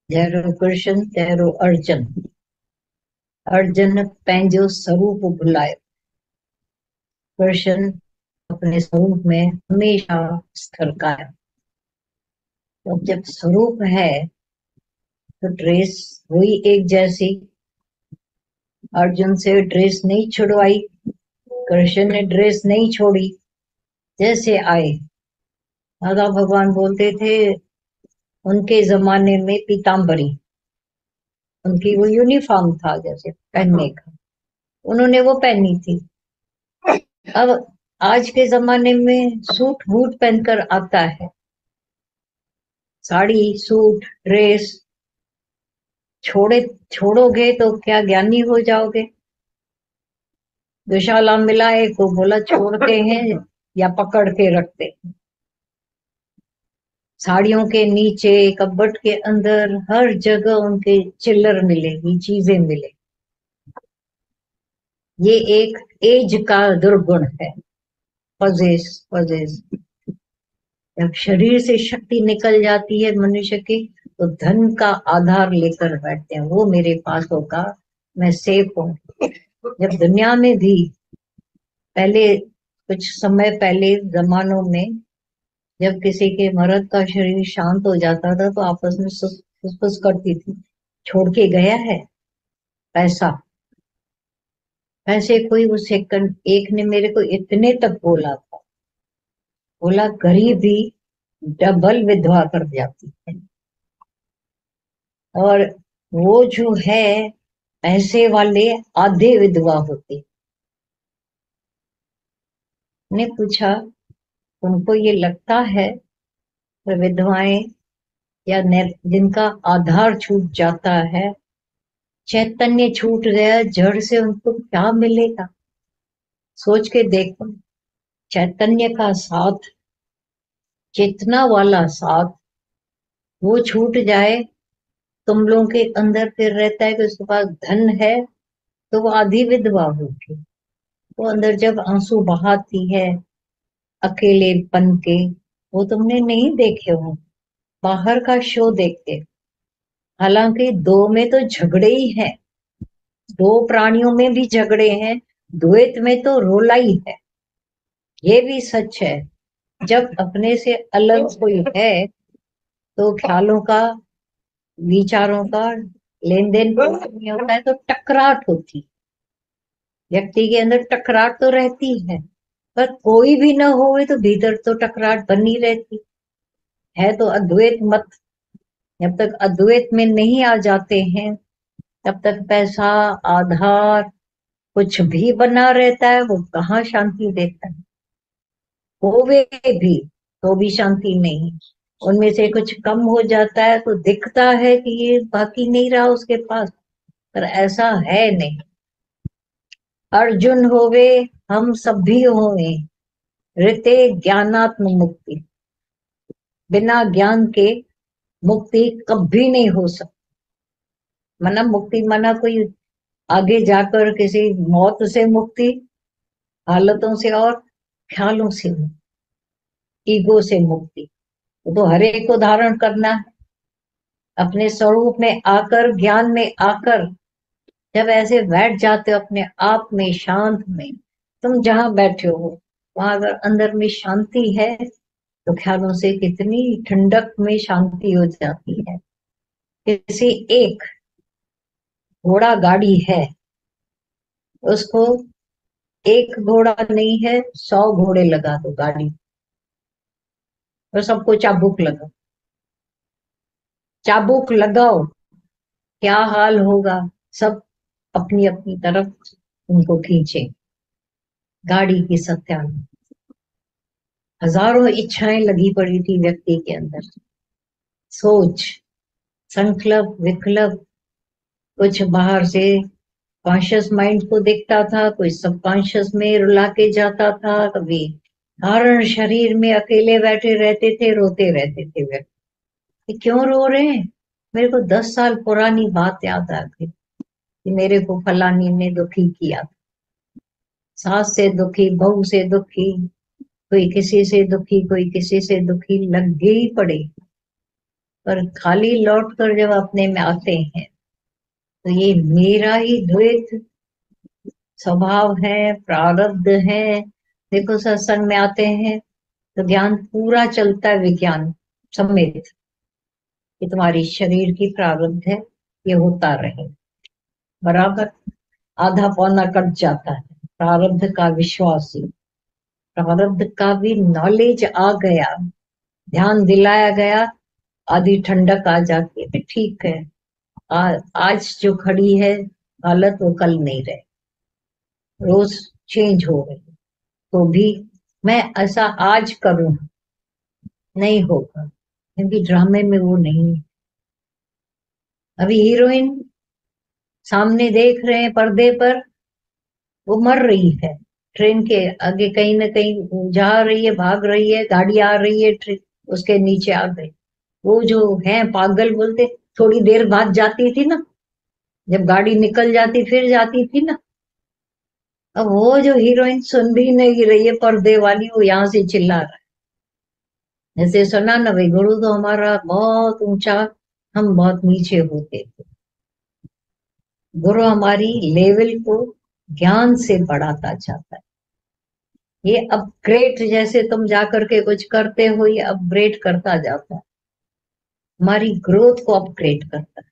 जहिड़ो कृष्ण तहिड़ो अर्जुन। अर्जुन पंहिंजो स्वरूप भुलायो, कृष्ण अपने स्वरूप में हमेशा स्थिर कायम। तो जब स्वरूप है तो ड्रेस हुई एक जैसी। अर्जुन से ड्रेस नहीं छुड़वाई, कृष्ण ने ड्रेस नहीं छोड़ी, जैसे आए। दादा भगवान बोलते थे उनके जमाने में पीताम्बरी, उनकी वो यूनिफॉर्म था जैसे पहनने का, उन्होंने वो पहनी थी। अब आज के जमाने में सूट बूट पहनकर आता है, साड़ी सूट ड्रेस। छोड़ोगे तो क्या ज्ञानी हो जाओगे? दुशाला मिलाए को बोला छोड़ते हैं या पकड़ के रखते हैं। साड़ियों के नीचे कपबोर्ड के अंदर हर जगह उनके चिल्लर मिलेगी, चीजें मिले। ये एक एज का दुर्गुण है, पजेस पजेस। जब शरीर से शक्ति निकल जाती है मनुष्य की, तो धन का आधार लेकर बैठते हैं, वो मेरे पास होगा, मैं सेफ हूँ। जब दुनिया में भी पहले, कुछ समय पहले जमानों में, जब किसी के मर्द का शरीर शांत हो जाता था तो आपस में फुसफुस करती थी, छोड़ के गया है पैसा। पैसे कोई उस एक ने मेरे को इतने तक बोला था, बोला गरीबी डबल विधवा कर जाती है। और वो जो है पैसे वाले आधे विधवा होते। ने पूछा तुमको ये लगता है विधवाएं या जिनका आधार छूट जाता है, चैतन्य छूट गया जड़ से, उनको क्या मिलेगा? सोच के देखो, चैतन्य का साथ, चेतना वाला साथ, वो छूट जाए। तुम लोगों के अंदर फिर रहता है कि उसके पास धन है तो वो आधी विधवा होगी। वो अंदर जब आंसू बहाती है अकेलेपन के, वो तुमने नहीं देखे हो, बाहर का शो देखते। हालांकि दो में तो झगड़े ही हैं, दो प्राणियों में भी झगड़े हैं, द्वैत में तो रोला ही है। ये भी सच है, जब अपने से अलग कोई है तो ख्यालों का, विचारों का लेन देन नहीं होता है, तो टकराट होती, व्यक्ति के अंदर टकराट तो रहती है। कोई भी ना होवे तो भीतर तो टकराट बनी रहती है। तो अद्वैत मत, जब तक अद्वैत में नहीं आ जाते हैं तब तक पैसा आधार कुछ भी बना रहता है, वो कहाँ शांति देता है। होवे भी तो भी शांति नहीं। उनमें से कुछ कम हो जाता है तो दिखता है कि ये बाकी नहीं रहा उसके पास, पर ऐसा है नहीं। अर्जुन होवे, हम सभी होवे, ऋते ज्ञानात्म मुक्ति। बिना ज्ञान के मुक्ति कभी नहीं हो सकती। मना मुक्ति मना कोई आगे जाकर किसी मौत से मुक्ति, हालतों से और ख्यालों से मुक्ति, ईगो से मुक्ति। तो हर एक को धारण करना है, अपने स्वरूप में आकर, ज्ञान में आकर। जब ऐसे बैठ जाते हो अपने आप में, शांत में, तुम जहां बैठे हो वहां अगर अंदर में शांति है तो ख्यालों से कितनी ठंडक में शांति हो जाती है। किसी एक घोड़ा गाड़ी है, उसको एक घोड़ा नहीं है 100 घोड़े लगा दो गाड़ी, तो सबको चाबुक लगा, चाबुक लगाओ, क्या हाल होगा? सब अपनी अपनी तरफ उनको खींचे, गाड़ी की सत्याग्रह। हजारों इच्छाएं लगी पड़ी थी व्यक्ति के अंदर, सोच, संकल्प विकल्प। कुछ बाहर से कॉन्शियस माइंड को दिखता था, कोई सबकॉन्शियस में रुला के जाता था। कभी कारण शरीर में अकेले बैठे रहते थे, रोते रहते थे व्यक्ति। क्यों रो रहे हैं? मेरे को 10 साल पुरानी बात याद आ गई कि मेरे को फलानी ने दुखी किया, सास से दुखी, बहू से दुखी, कोई किसी से दुखी, कोई किसी से दुखी, लग ही पड़े। पर खाली लौट कर जब अपने में आते हैं तो ये मेरा ही द्वैत स्वभाव है, प्रारब्ध है। देखो सत्संग में आते हैं तो ज्ञान पूरा चलता है, विज्ञान समेत, कि तुम्हारी शरीर की प्रारब्ध है, ये होता रहे बराबर। आधा पौना कट जाता है, प्रारब्ध का विश्वास ही, प्रारब्ध का भी नॉलेज आ गया, ध्यान दिलाया गया, आधी ठंडक आ जाती है, ठीक है। आज जो खड़ी है हालत वो कल नहीं रहे, रोज चेंज हो रही, तो भी मैं ऐसा आज करूं, नहीं होगा, क्योंकि ड्रामे में वो नहीं है। अभी हीरोइन सामने देख रहे हैं पर्दे पर, वो मर रही है, ट्रेन के आगे कहीं ना कहीं जा रही है, भाग रही है, गाड़ी आ रही है, ट्रेन उसके नीचे आ गई। वो जो है पागल बोलते, थोड़ी देर बाद जाती थी ना, जब गाड़ी निकल जाती फिर जाती थी ना। अब वो जो हीरोइन सुन भी नहीं रही है पर्दे वाली, वो यहाँ से चिल्ला रहा है, जैसे सुना ना भाई, गुरु तो हमारा बहुत ऊंचा, हम बहुत नीचे होते थे। गुरु हमारी लेवल को ज्ञान से बढ़ाता जाता है। ये अपग्रेड, जैसे तुम जाकर के कुछ करते हो, ये अपग्रेड करता जाता है, हमारी ग्रोथ को अपग्रेड करता है।